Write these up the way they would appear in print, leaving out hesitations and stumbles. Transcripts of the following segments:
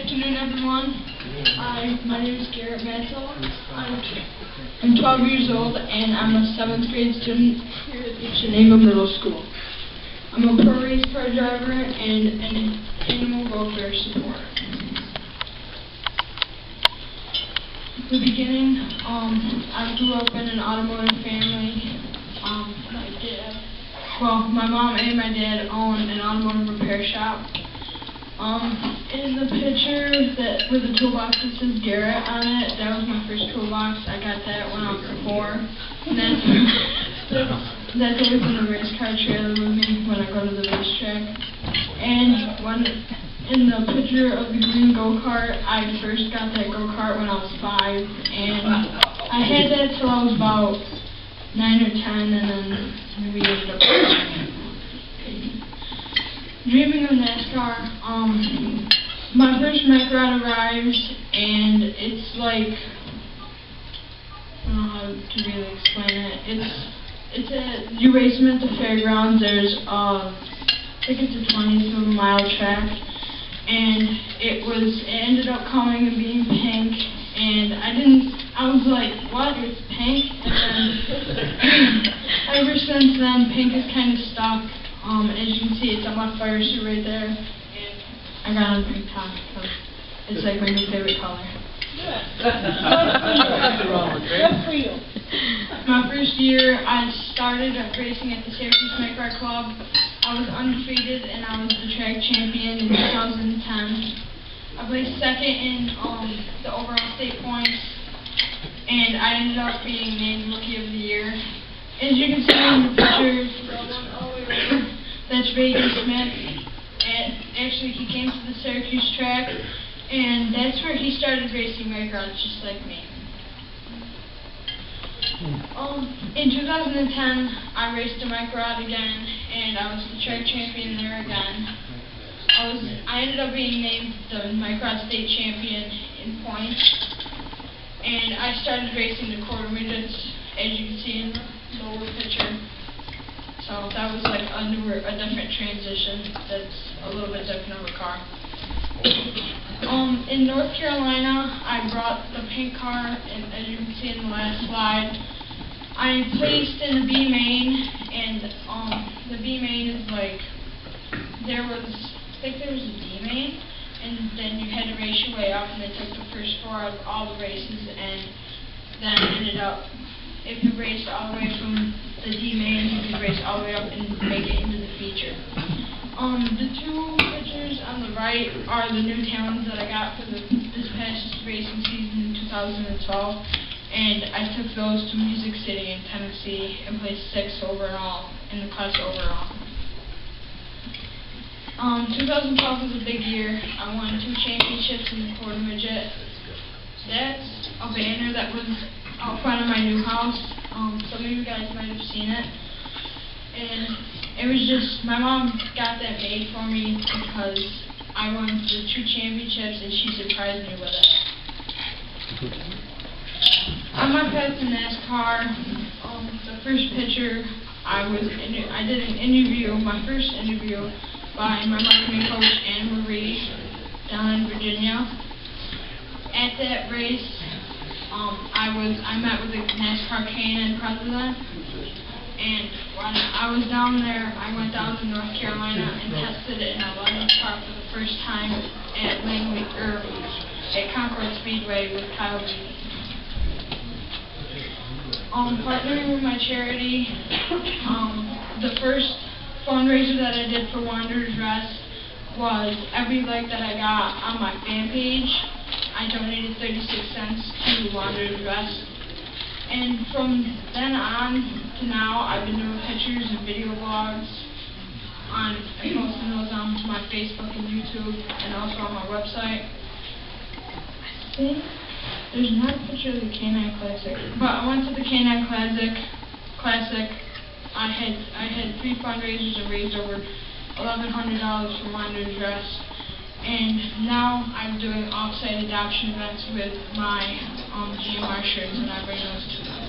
afternoon, everyone. My name is Garrett Matzell. I'm 12 years old, and I'm a 7th grade student here at the Chittenango Middle School. I'm a pro race car driver and an animal welfare supporter. At the beginning, I grew up in an automotive family. My mom and my dad own an automotive repair shop. In the picture with the toolbox that says Garrett on it, that was my first toolbox. I got that when I was 4. And that's always in the race car trailer with me when I go to the racetrack. And in the picture of the green go-kart, I first got that go-kart when I was 5. And I had that till I was about 9 or 10, and then we ended up dreaming of NASCAR. My first mech ride arrives, and it's like, I don't know how to really explain it. You race them at the fairgrounds. There's I think it's a 20-mile track, and it ended up coming and being pink, and I was like, what, it's pink? And then ever since then, pink is kind of stuck. As you can see, it's on my fire suit right there, and I got on pink top because it's like my new favorite color. Good for you. My first year, I started racing at the Syracuse Mech Ride Club. I was undefeated, and I was the track champion in 2010. I placed second in the overall state points, and I ended up being named Rookie of the Year. As you can see in the picture, that's Vegas Smith. And actually, he came to the Syracuse track, and that's where he started racing mech rods, just like me. In 2010, I raced a mech rod again, and I was the track champion there again. I ended up being named the mech rod state champion in points, and I started racing the quarter midgets, as you can see in the lower picture. So that was like a different transition. That's a little bit different of a car. In North Carolina, I brought the pink car, and as you can see in the last slide, I placed in the B main, and the B main is like I think there was a D main, and then you had to race your way up, and they took the first 4 out of all the races, and then ended up, if you raced all the way from the D main, you could race all the way up and make it into the feature. The 2 pictures on the right are the new talents that I got for this past racing season in 2012, and I took those to Music City in Tennessee and placed 6th overall in the class overall. 2012 was a big year. I won 2 championships in the quarter midget. That's a banner that was out front of my new house. Some of you guys might have seen it. And it was just, my mom got that made for me because I won the 2 championships, and she surprised me with it. On my path to NASCAR, the first picture, I did an interview, my first interview, by my marketing coach, Anne Marie, down in Virginia. At that race, I met with the NASCAR K&N president, and when I was down there, I went down to North Carolina and tested it in a London car for the first time at Concord Speedway with Kyle Beatty. Partnering with my charity, the first fundraiser that I did for Wanderers Rest was every like that I got on my fan page, I donated 36 cents to Wanderers Rest. And from then on to now, I've been doing pictures and video blogs. I'm posting those on my Facebook and YouTube, and also on my website. I think there's not a picture of the K9 Classic, but I went to the K9 Classic. I had 3 fundraisers and raised over $1,100 for Wanderers Rest, and now I'm doing off-site adoption events with my GMR shirts, and I bring those to them.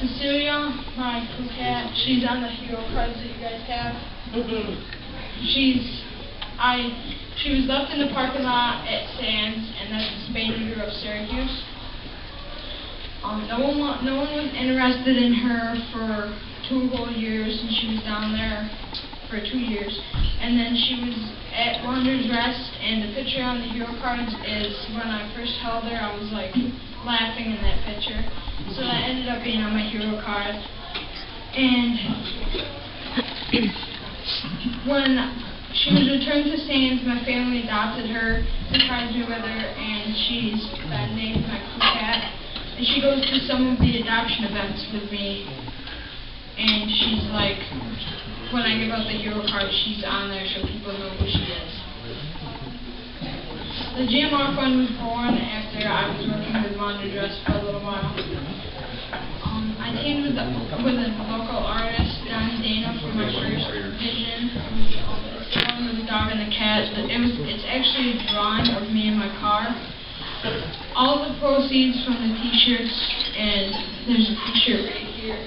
Cecilia, my crew cat, she's on the hero cards that you guys have. She's she was left in the parking lot at Sands, and that's the spay neuter of Syracuse. No one was interested in her for 2 whole years, and she was down there for 2 years. And then she was at Wanderer's Rest, and the picture on the hero cards is when I first held her, I was like laughing in that picture. So that ended up being on my hero card. And when she was returned to Sands, my family adopted her, surprised me with her, and she's been named my crew cat. And she goes to some of the adoption events with me, and she's like, when I give out the hero card, she's on there so people know who she is. The GMR Fund was born after I was working with Wanderer's Rest for a little while. I teamed with a local artist, Don Dana, for my first vision. It's the one with the dog and the cat. It's actually a drawing of me in my car. All the proceeds from the t-shirts, and there's a t-shirt right here.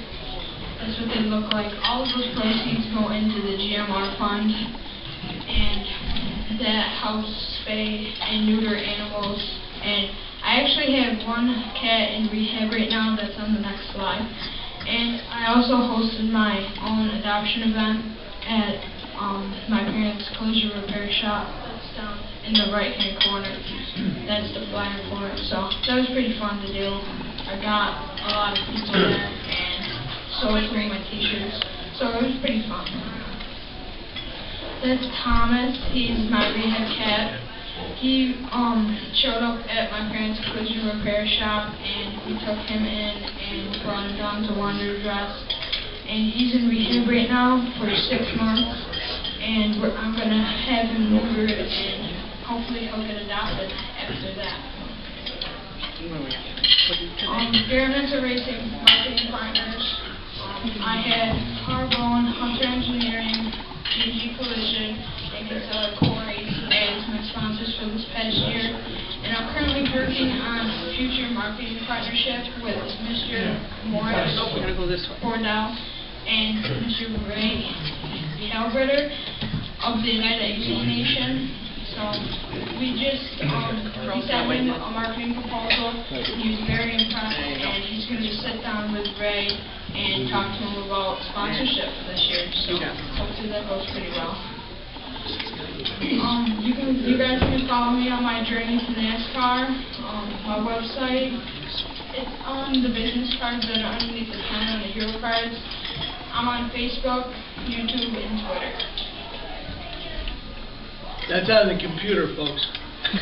That's what they look like. All of those proceeds go into the GMR Fund, and that helps spay and neuter animals. And I actually have one cat in rehab right now that's on the next slide. And I also hosted my own adoption event at my parents' collision repair shop. That's down in the right-hand corner. That's the flyer for it. So that was pretty fun to do. I got a lot of people there, and so I wearing my t-shirts. So it was pretty fun. That's Thomas. He's my rehab cat. He showed up at my parents' collision repair shop, and we took him in and brought him down to Wanderer's Rest. And he's in rehab right now for 6 months, and I'm going to have him neutered, and hopefully he'll get adopted after that. Garrett Matzell Racing marketing partners. I had Carbone, Hunter Engineering, GG Collision, and Casella Corey as my sponsors for this past year. And I'm currently working on a future marketing partnership with Mr. Morris Cordell and Mr. Ray Calbritter of the United AZ Nation. So we just sent him a marketing proposal. He was very impressed, and he's going to sit down with Ray and talk to him about sponsorship this year. So hopefully that goes pretty well. You guys can follow me on my journey to NASCAR. My website, it's on the business cards that are underneath the pen on the hero cards. I'm on Facebook, YouTube, and Twitter. That's on the computer, folks. And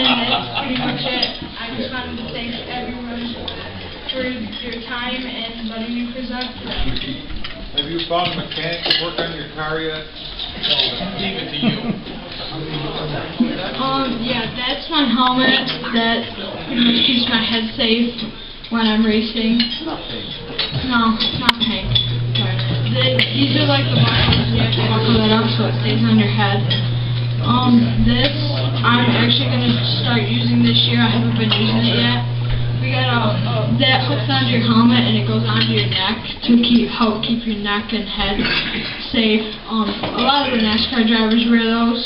that's pretty much it. I just wanted to thank everyone for your time and letting me present today. Have you found a mechanic to work on your car yet? Leave it to you. Yeah, that's my helmet. That pretty much keeps my head safe when I'm racing. No, it's not pink. These are like the buckles. You have to buckle that up so it stays on your head. This, I'm actually going to start using this year. I haven't been using it yet. We got that hooks onto your helmet and it goes onto your neck to help keep your neck and head safe. A lot of the NASCAR drivers wear those.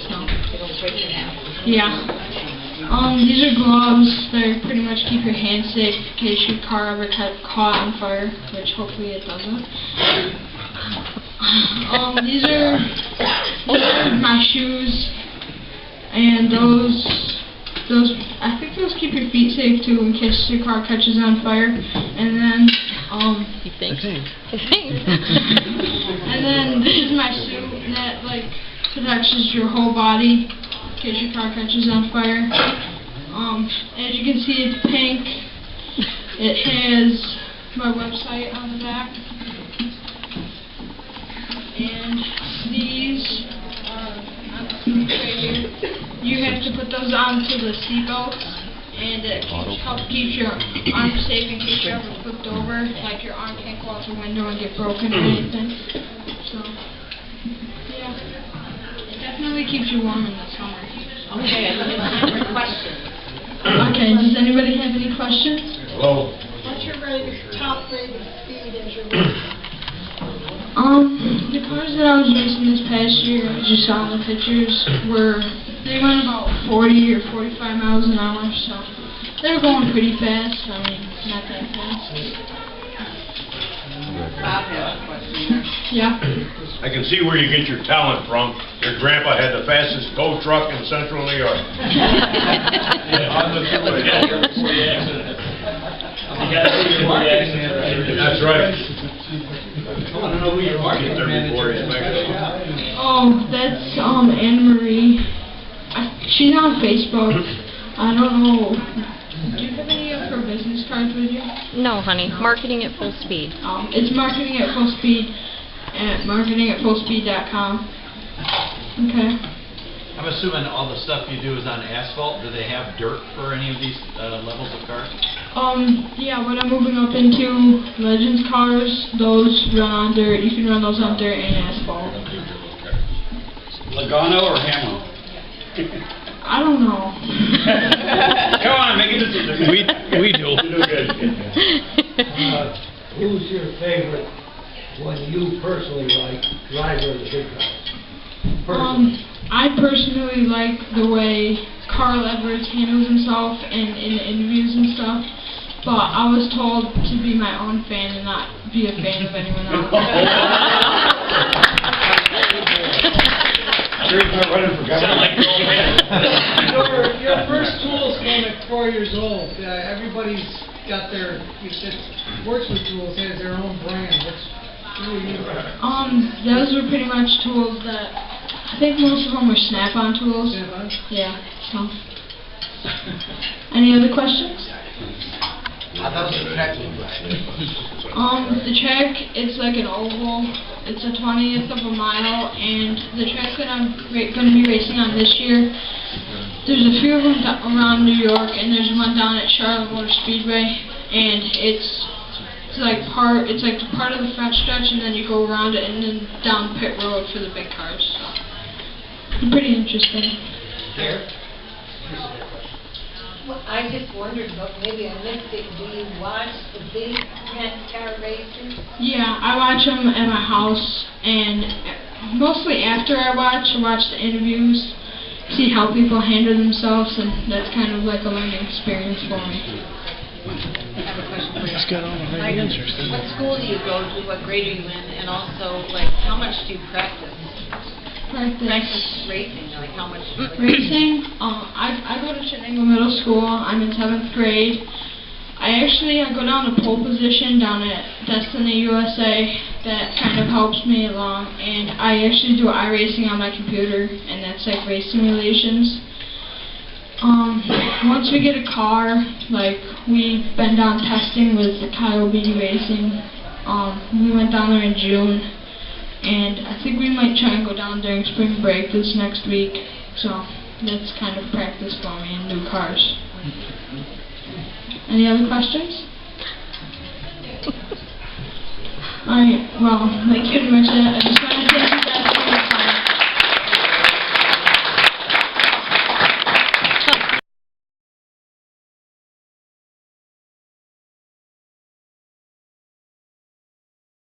So, yeah. These are gloves. They pretty much keep your hands safe in case your car ever got caught on fire, which hopefully it doesn't. These are my shoes, and I think those keep your feet safe too in case your car catches on fire. And then You think? and then this is my suit that like protects your whole body in case your car catches on fire. As you can see, it's pink. It has my website on the back. And these you have to put those onto the seatbelts, and it helps keep your arms safe in case you're ever flipped over, like your arm can't go out the window and get broken or anything. So, yeah, it definitely keeps you warm in the summer. Okay, I'm time for questions. Okay, does anybody have any questions? Hello. What's your top rated speed as your race? The cars that I was racing this past year, as you saw in the pictures, they went about 40 or 45 miles an hour, so they were going pretty fast. I mean, not that fast. Bob has a question. Yeah. I can see where you get your talent from. Your grandpa had the fastest tow truck in central New York. On the freeway. That's right. I want to know who your marketing manager is. Oh, that's Anne Marie. She's on Facebook. I don't know. Do you have any of her business cards with you? No, honey. Marketing at full speed. It's marketing at full speed at marketingatfullspeed.com. Okay. I'm assuming all the stuff you do is on asphalt. Do they have dirt for any of these levels of cars? Yeah, what I'm moving up into, Legends cars, those run on dirt. You can run those on dirt and asphalt. Logano or Hamo? I don't know. Come on, make a decision. We do. You do good. Who's your favorite one you personally like, driver of the big cars? I personally like the way Carl Edwards handles himself in the interviews and stuff, but I was told to be my own fan and not be a fan of anyone else. Sound like your old man. Your first tool's going at 4 years old. Everybody's got their, that works with tools, has their own brand. What do you use? Those were pretty much tools that, I think most of them were snap-on tools. Snap-on? Yeah, so. Any other questions? How about the track? The track, it's like an oval. It's a 20th of a mile, and the track that I'm going to be racing on this year, there's a few of them around New York, and there's one down at Charlotte Motor Speedway, and it's like part of the front stretch, and then you go around it and then down pit road for the big cars. So, pretty interesting. Well, I just wondered, but maybe I missed it. Do you watch the big NASCAR races? Yeah, I watch them at my house, and mostly after I watch the interviews, see how people handle themselves, and that's kind of like a learning experience for me. I have a question for you. What school do you go to? What grade are you in? And also, like, how much do you practice? Practice racing, like how much? Racing? I go to Chittenango Middle School. I'm in 7th grade. I go down to pole position down at Destiny USA. That kind of helps me along. And I actually do iRacing on my computer, and that's like race simulations. Once we get a car, like we've been down testing with Kyle Beatty Racing. We went down there in June. And I think we might try and go down during spring break this next week. So that's kind of practice for me in new cars. Any other questions? Alright, well, that's pretty much it.